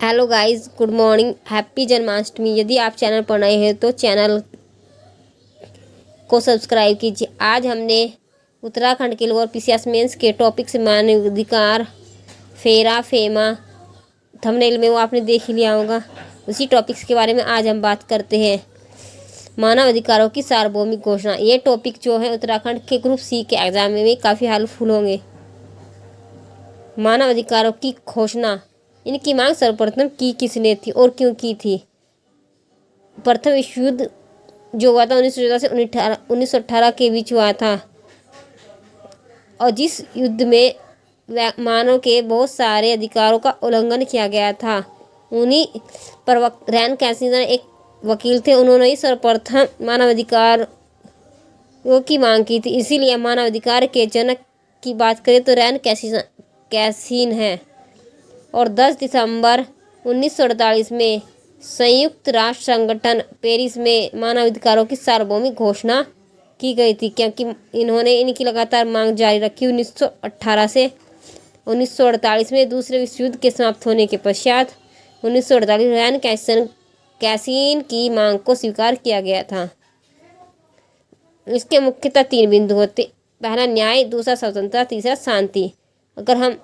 Hello guys, good morning, happy Janmashtami. यदि आप channel पर नए हैं तो चैनल को सब्सक्राइब कीजिए। आज हमने उत्तराखंड के लोअर पीसीएस मेंस के टॉपिक से मानवाधिकार फेरा फेमा थंबनेल में वो आपने देख ही लिया होगा। उसी टॉपिक्स के बारे में आज हम बात करते हैं। मानव अधिकारों की सार्वभौमिक घोषणा। ये टॉपिक जो है उत्तराखंड के ग्रुप सी के एग्जाम में काफ़ी हेल्पफुल होंगे। मानव अधिकारों की घोषणा, इनकी मांग सर्वप्रथम की किसने थी और क्यों की थी? प्रथम विश्व युद्ध जो हुआ था 1914 से 1918 के बीच हुआ था, और जिस युद्ध में मानव के बहुत सारे अधिकारों का उल्लंघन किया गया था। उन्हीं पर रैन कैसिसन एक वकील थे, उन्होंने ही सर्वप्रथम मानवाधिकारों की मांग की थी। इसीलिए मानवाधिकार के जनक की बात करें तो रैन कैसिन है। और 10 दिसंबर 1948 में संयुक्त राष्ट्र संगठन पेरिस में मानवाधिकारों की सार्वभौमिक घोषणा की गई थी, क्योंकि इन्होंने इनकी लगातार मांग जारी रखी। 1918 से 1948 में दूसरे विश्व युद्ध के समाप्त होने के पश्चात 1948 रैन कैसिन की मांग को स्वीकार किया गया था। इसके मुख्यतः 3 बिंदु होते। पहला न्याय, दूसरा स्वतंत्रता, तीसरा शांति। अगर हम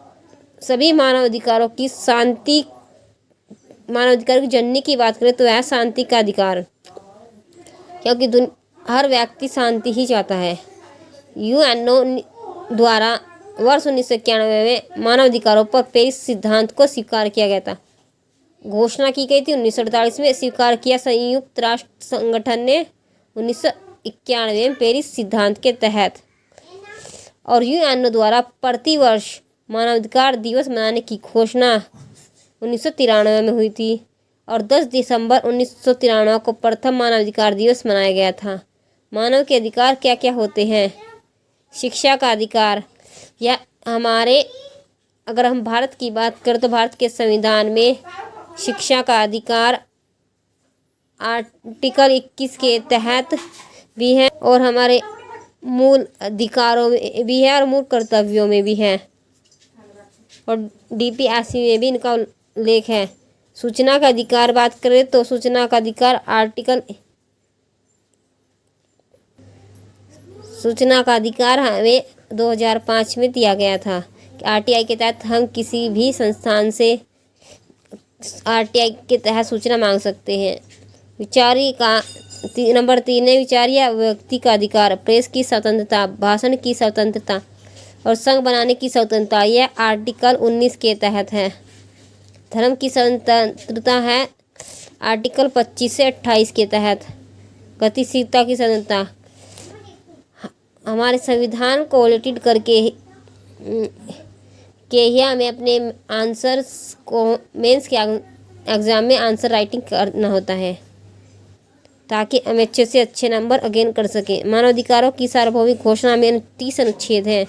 सभी मानवाधिकारों की जननी की बात करें तो वह शांति का अधिकार, क्योंकि हर व्यक्ति शांति ही चाहता है। यूएनओ द्वारा वर्ष 1991 में मानवाधिकारों पर पेरिस सिद्धांत को स्वीकार किया गया था। घोषणा की गई थी 1948 में, स्वीकार किया संयुक्त राष्ट्र संगठन ने 1991 में पेरिस सिद्धांत के तहत। और यूएनओ द्वारा प्रतिवर्ष मानवाधिकार दिवस मनाने की घोषणा 1993 में हुई थी, और 10 दिसंबर 1993 को प्रथम मानवाधिकार दिवस मनाया गया था। मानव के अधिकार क्या क्या होते हैं? शिक्षा का अधिकार, या अगर हम भारत की बात करें तो भारत के संविधान में शिक्षा का अधिकार आर्टिकल 21 के तहत भी है, और हमारे मूल अधिकारों में भी है और मूल कर्तव्यों में भी है, और डीपीएससी में भी इनका उल्लेख है। सूचना का अधिकार बात करें तो सूचना का अधिकार हमें 2005 में दिया गया था। आरटीआई के तहत हम किसी भी संस्थान से आरटीआई के तहत सूचना मांग सकते हैं। नंबर 3 है विचार या व्यक्ति का अधिकार, प्रेस की स्वतंत्रता, भाषण की स्वतंत्रता और संघ बनाने की स्वतंत्रता, यह आर्टिकल 19 के तहत है। धर्म की स्वतंत्रता है आर्टिकल 25 से 28 के तहत। गतिशीलता की स्वतंत्रता, हमारे संविधान को ऑडिट करके ही हमें अपने आंसर्स को मेंस के एग्ज़ाम में आंसर राइटिंग करना होता है, ताकि हम अच्छे से अच्छे नंबर अगेन कर सकें। मानवाधिकारों की सार्वभौमिक घोषणा में 30 अनुच्छेद हैं।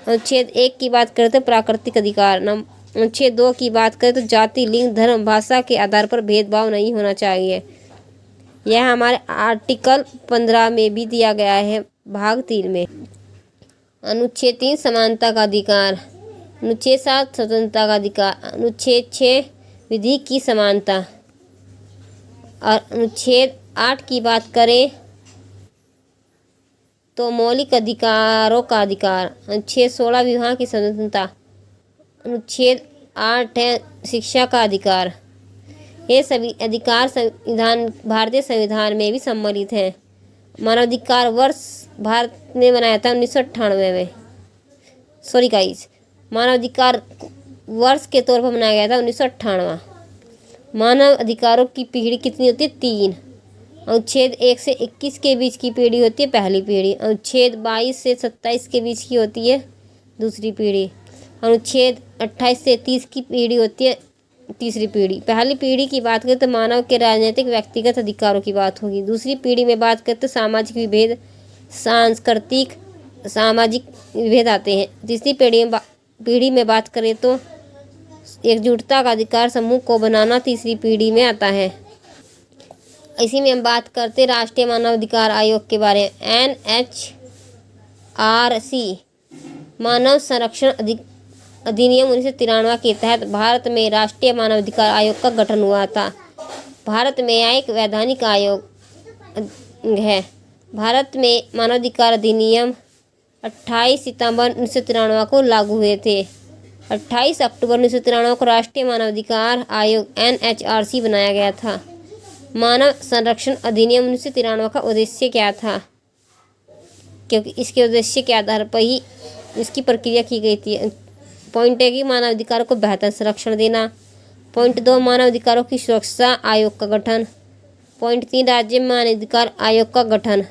अनुच्छेद 1 की बात करें तो प्राकृतिक अधिकार, अनुच्छेद 2 की बात करें तो जाति, लिंग, धर्म, भाषा के आधार पर भेदभाव नहीं होना चाहिए। यह हमारे आर्टिकल 15 में भी दिया गया है, भाग 3 में। अनुच्छेद 3 समानता का अधिकार, अनुच्छेद 7 स्वतंत्रता का अधिकार, अनुच्छेद 6 विधि की समानता, और अनुच्छेद 8 की बात करें तो मौलिक अधिकारों का अधिकार, अनुच्छेद 16 विवाह की स्वतंत्रता, अनुच्छेद 8 है शिक्षा का अधिकार। ये सभी अधिकार भारतीय संविधान में भी सम्मिलित हैं। मानवाधिकार वर्ष भारत ने बनाया था 1998 में। सॉरी गाइस, मानवाधिकार वर्ष के तौर पर मनाया गया था 1998। मानव अधिकारों की पीढ़ी कितनी होती है? 3। अनुच्छेद 1 से 21 के बीच की पीढ़ी होती है पहली पीढ़ी, अनुच्छेद 22 से 27 के बीच की होती है दूसरी पीढ़ी, अनुच्छेद 28 से 30 की पीढ़ी होती है तीसरी पीढ़ी। पहली पीढ़ी की बात करें तो मानव के राजनीतिक व्यक्तिगत अधिकारों की बात होगी। दूसरी पीढ़ी में बात करें तो सामाजिक विभेद, सांस्कृतिक सामाजिक विभेद आते हैं। तीसरी पीढ़ी में बात करें तो एकजुटता का अधिकार समूह को बनाना तीसरी पीढ़ी में आता है। इसी में हम बात करते राष्ट्रीय मानवाधिकार आयोग के बारे में। NHRC मानव संरक्षण अधिनियम 1993 के तहत भारत में राष्ट्रीय मानवाधिकार आयोग का गठन हुआ था। भारत में एक वैधानिक आयोग है। भारत में मानवाधिकार अधिनियम 28 सितंबर 1993 को लागू हुए थे। 28 अक्टूबर 1993 को राष्ट्रीय मानवाधिकार आयोग NHRC बनाया गया था। मानव संरक्षण अधिनियम 1993 का उद्देश्य क्या था? क्योंकि इसके उद्देश्य के आधार पर ही इसकी प्रक्रिया की गई थी। पॉइंट 1 कि मानवाधिकारों को बेहतर संरक्षण देना। पॉइंट 2 मानवाधिकारों की सुरक्षा आयोग का गठन। पॉइंट 3 राज्य मानवाधिकार आयोग का गठन।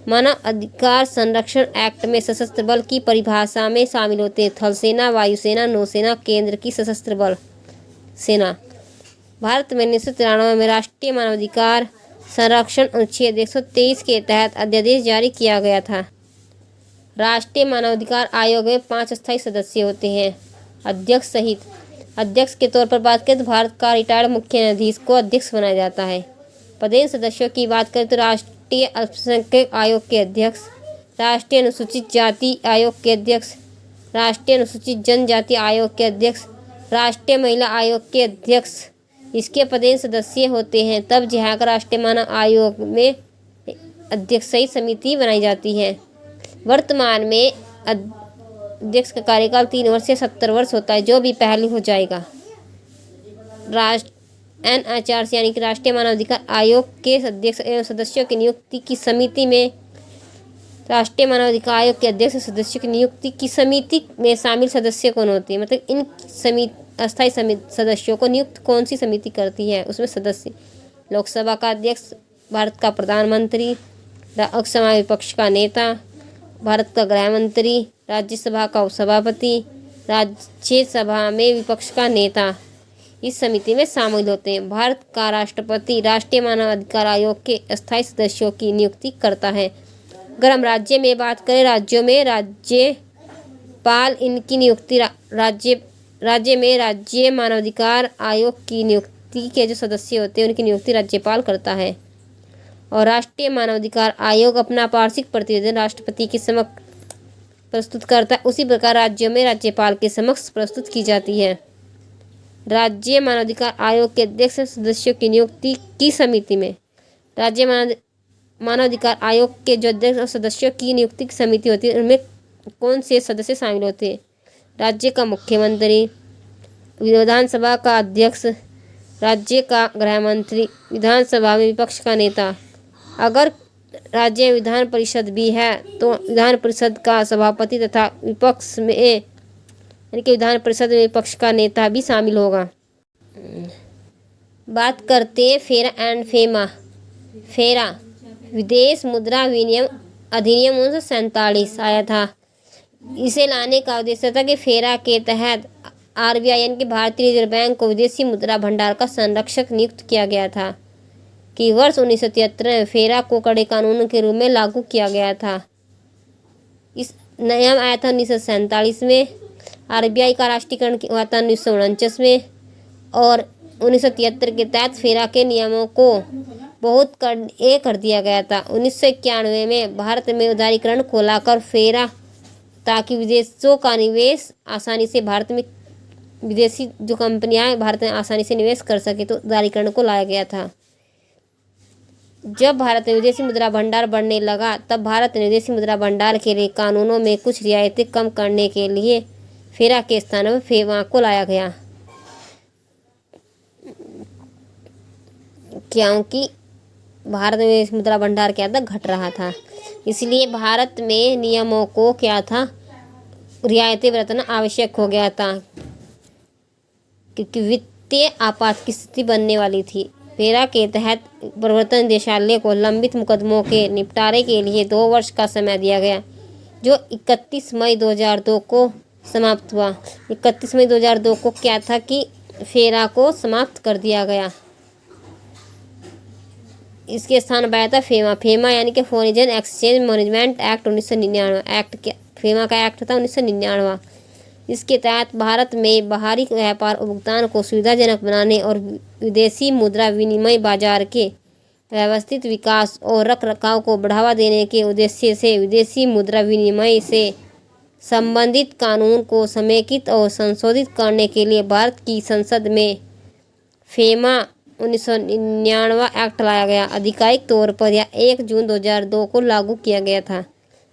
मानव अधिकार संरक्षण एक्ट में सशस्त्र बल की परिभाषा में शामिल होते हैं थल सेना, वायुसेना, नौसेना, केंद्र की सशस्त्र बल सेना। भारत में 1993 में राष्ट्रीय मानवाधिकार संरक्षण अनुच्छेद 123 के तहत अध्यादेश जारी किया गया था। राष्ट्रीय मानवाधिकार आयोग में 5 स्थायी सदस्य होते हैं, अध्यक्ष सहित। अध्यक्ष के तौर पर बात करें तो भारत का रिटायर्ड मुख्य न्यायाधीश को अध्यक्ष बनाया जाता है। पदेन सदस्यों की बात करें तो राष्ट्रीय अल्पसंख्यक आयोग के अध्यक्ष, राष्ट्रीय अनुसूचित जाति आयोग के अध्यक्ष, राष्ट्रीय अनुसूचित जनजाति आयोग के अध्यक्ष, राष्ट्रीय महिला आयोग के अध्यक्ष इसके पदेन सदस्य होते हैं। तब जहाँ राष्ट्रीय मानव आयोग में अध्यक्ष सहित समिति बनाई जाती है। वर्तमान में अध्यक्ष का कार्यकाल 3 वर्ष से 70 वर्ष होता है, जो भी पहले हो जाएगा। NHRC यानी कि राष्ट्रीय मानवाधिकार आयोग के अध्यक्ष एवं सदस्यों की नियुक्ति की समिति में राष्ट्रीय मानवाधिकार आयोग के अध्यक्ष सदस्यों की नियुक्ति की समिति में शामिल सदस्य कौन होते हैं? मतलब इन अस्थायी सदस्यों को नियुक्त कौन सी समिति करती है? उसमें सदस्य लोकसभा का अध्यक्ष, भारत का प्रधानमंत्री, लोकसभा विपक्ष का नेता, भारत का गृह मंत्री, राज्यसभा का उपसभापति, राज्यसभा में विपक्ष का नेता इस समिति में शामिल होते हैं। भारत का राष्ट्रपति राष्ट्रीय मानवाधिकार आयोग के अस्थायी सदस्यों की नियुक्ति करता है। अगर हम राज्य में बात करें, राज्यों में राज्यपाल इनकी नियुक्ति राज्य में राज्य मानवाधिकार आयोग की नियुक्ति के जो सदस्य होते हैं उनकी नियुक्ति राज्यपाल करता है। और राष्ट्रीय मानवाधिकार आयोग अपना वार्षिक प्रतिवेदन राष्ट्रपति के समक्ष प्रस्तुत करता है। उसी प्रकार राज्यों में राज्यपाल के समक्ष प्रस्तुत की जाती है। राज्य मानवाधिकार आयोग के अध्यक्ष सदस्यों की नियुक्ति की समिति में राज्य मानवाधिकार आयोग के जो अध्यक्ष और सदस्यों की नियुक्ति की समिति होती है उनमें कौन से सदस्य शामिल होते हैं? राज्य का मुख्यमंत्री, विधानसभा का अध्यक्ष, राज्य का गृह मंत्री, विधानसभा में विपक्ष का नेता। अगर राज्य में विधान परिषद भी है तो विधान परिषद का सभापति तथा विपक्ष में यानी कि विधान परिषद में विपक्ष का नेता भी शामिल होगा। बात करते हैं फेरा एंड फेमा। फेरा विदेश मुद्रा विनिमय अधिनियम 1947 आया था। इसे लाने का उद्देश्य था कि फेरा के तहत RBI यानी कि भारतीय रिजर्व बैंक को विदेशी मुद्रा भंडार का संरक्षक नियुक्त किया गया था। कि वर्ष 1973 में फेरा को कड़े कानून के रूप में लागू किया गया था। इस नियम आया था 1947 में। RBI का राष्ट्रीयकरण हुआ था 1949 में और 1973 के तहत फेरा के नियमों को बहुत कर दिया गया था। 1991 में भारत में उदारीकरण को लाकर फेरा ताकि विदेशों का निवेश आसानी से भारत में विदेशी जो कंपनियां भारत में आसानी से निवेश कर सके तो उदारीकरण को लाया गया था। जब भारत में विदेशी मुद्रा भंडार बढ़ने लगा तब भारत ने विदेशी मुद्रा भंडार के लिए कानूनों में कुछ रियायतें कम करने के लिए फेरा के स्थान पर फेमा को लाया गया, क्योंकि भारत में विदेशी मुद्रा भंडार क्या था, घट रहा था। इसलिए भारत में नियमों को क्या था, रियायतें बरतना आवश्यक हो गया था क्योंकि वित्तीय आपात की स्थिति बनने वाली थी। फेरा के तहत प्रवर्तन निदेशालय को लंबित मुकदमों के निपटारे के लिए 2 वर्ष का समय दिया गया, जो 31 मई 2002 को समाप्त हुआ। 31 मई 2002 को क्या था कि फेरा को समाप्त कर दिया गया। इसके स्थान पर आया था फेमा। फेमा यानी कि foreign exchange management act 1999 act के फेमा का एक्ट था 1999। इसके तहत भारत में बाहरी व्यापार और भुगतान को सुविधाजनक बनाने और विदेशी मुद्रा विनिमय बाजार के व्यवस्थित विकास और रखरखाव को बढ़ावा देने के उद्देश्य से विदेशी मुद्रा विनिमय से संबंधित कानून को समेकित और संशोधित करने के लिए भारत की संसद में फेमा 1999 एक्ट लाया गया। आधिकारिक तौर पर यह 1 जून 2002 को लागू किया गया था।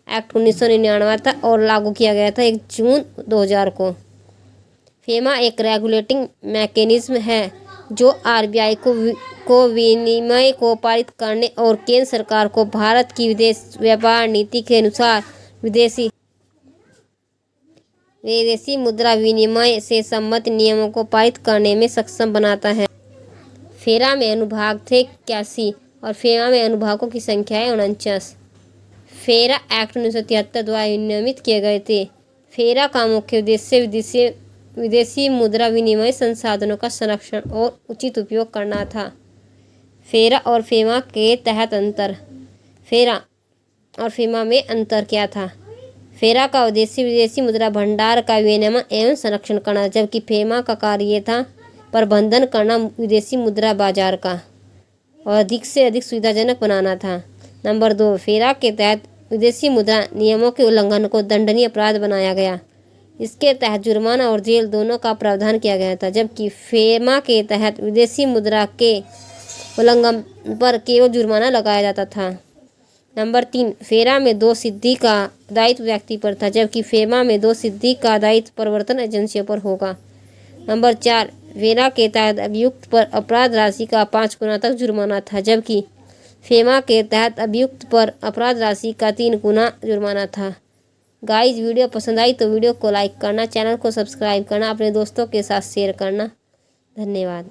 एक्ट 1999 था और लागू किया गया था 1 जून 2000 को। फेमा एक रेगुलेटिंग मैकेनिज्म है जो आरबीआई को विनिमय को पारित करने और केंद्र सरकार को भारत की विदेश व्यापार नीति के अनुसार विदेशी मुद्रा विनिमय से संबंधित नियमों को पारित करने में सक्षम बनाता है। फेरा में अनुभाग थे 81 और फेमा में अनुभागों की संख्या है 49। फेरा एक्ट 1973 द्वारा विनियमित किए गए थे। फेरा का मुख्य उद्देश्य विदेशी मुद्रा विनिमय संसाधनों का संरक्षण और उचित उपयोग करना था। फेरा और फेमा के तहत अंतर। फेरा और फेमा में अंतर क्या था? फेरा का उद्देश्य विदेशी मुद्रा भंडार का विनियमन एवं संरक्षण करना, जबकि फेमा का कार्य था प्रबंधन करना विदेशी मुद्रा बाजार का और अधिक से अधिक सुविधाजनक बनाना था। नंबर 2, फेरा के तहत विदेशी मुद्रा नियमों के उल्लंघन को दंडनीय अपराध बनाया गया। इसके तहत जुर्माना और जेल दोनों का प्रावधान किया गया था, जबकि फेमा के तहत विदेशी मुद्रा के उल्लंघन पर केवल जुर्माना लगाया जाता था। नंबर 3, फेरा में 2 सिद्धि का दायित्व व्यक्ति पर था, जबकि फेमा में 2 सिद्धि का दायित्व प्रवर्तन एजेंसियों पर होगा। नंबर 4, फेरा के तहत अभियुक्त पर अपराध राशि का 5 गुना तक जुर्माना था, जबकि फेमा के तहत अभियुक्त पर अपराध राशि का 3 गुना जुर्माना था। गाइस, वीडियो पसंद आई तो वीडियो को लाइक करना, चैनल को सब्सक्राइब करना, अपने दोस्तों के साथ शेयर करना। धन्यवाद।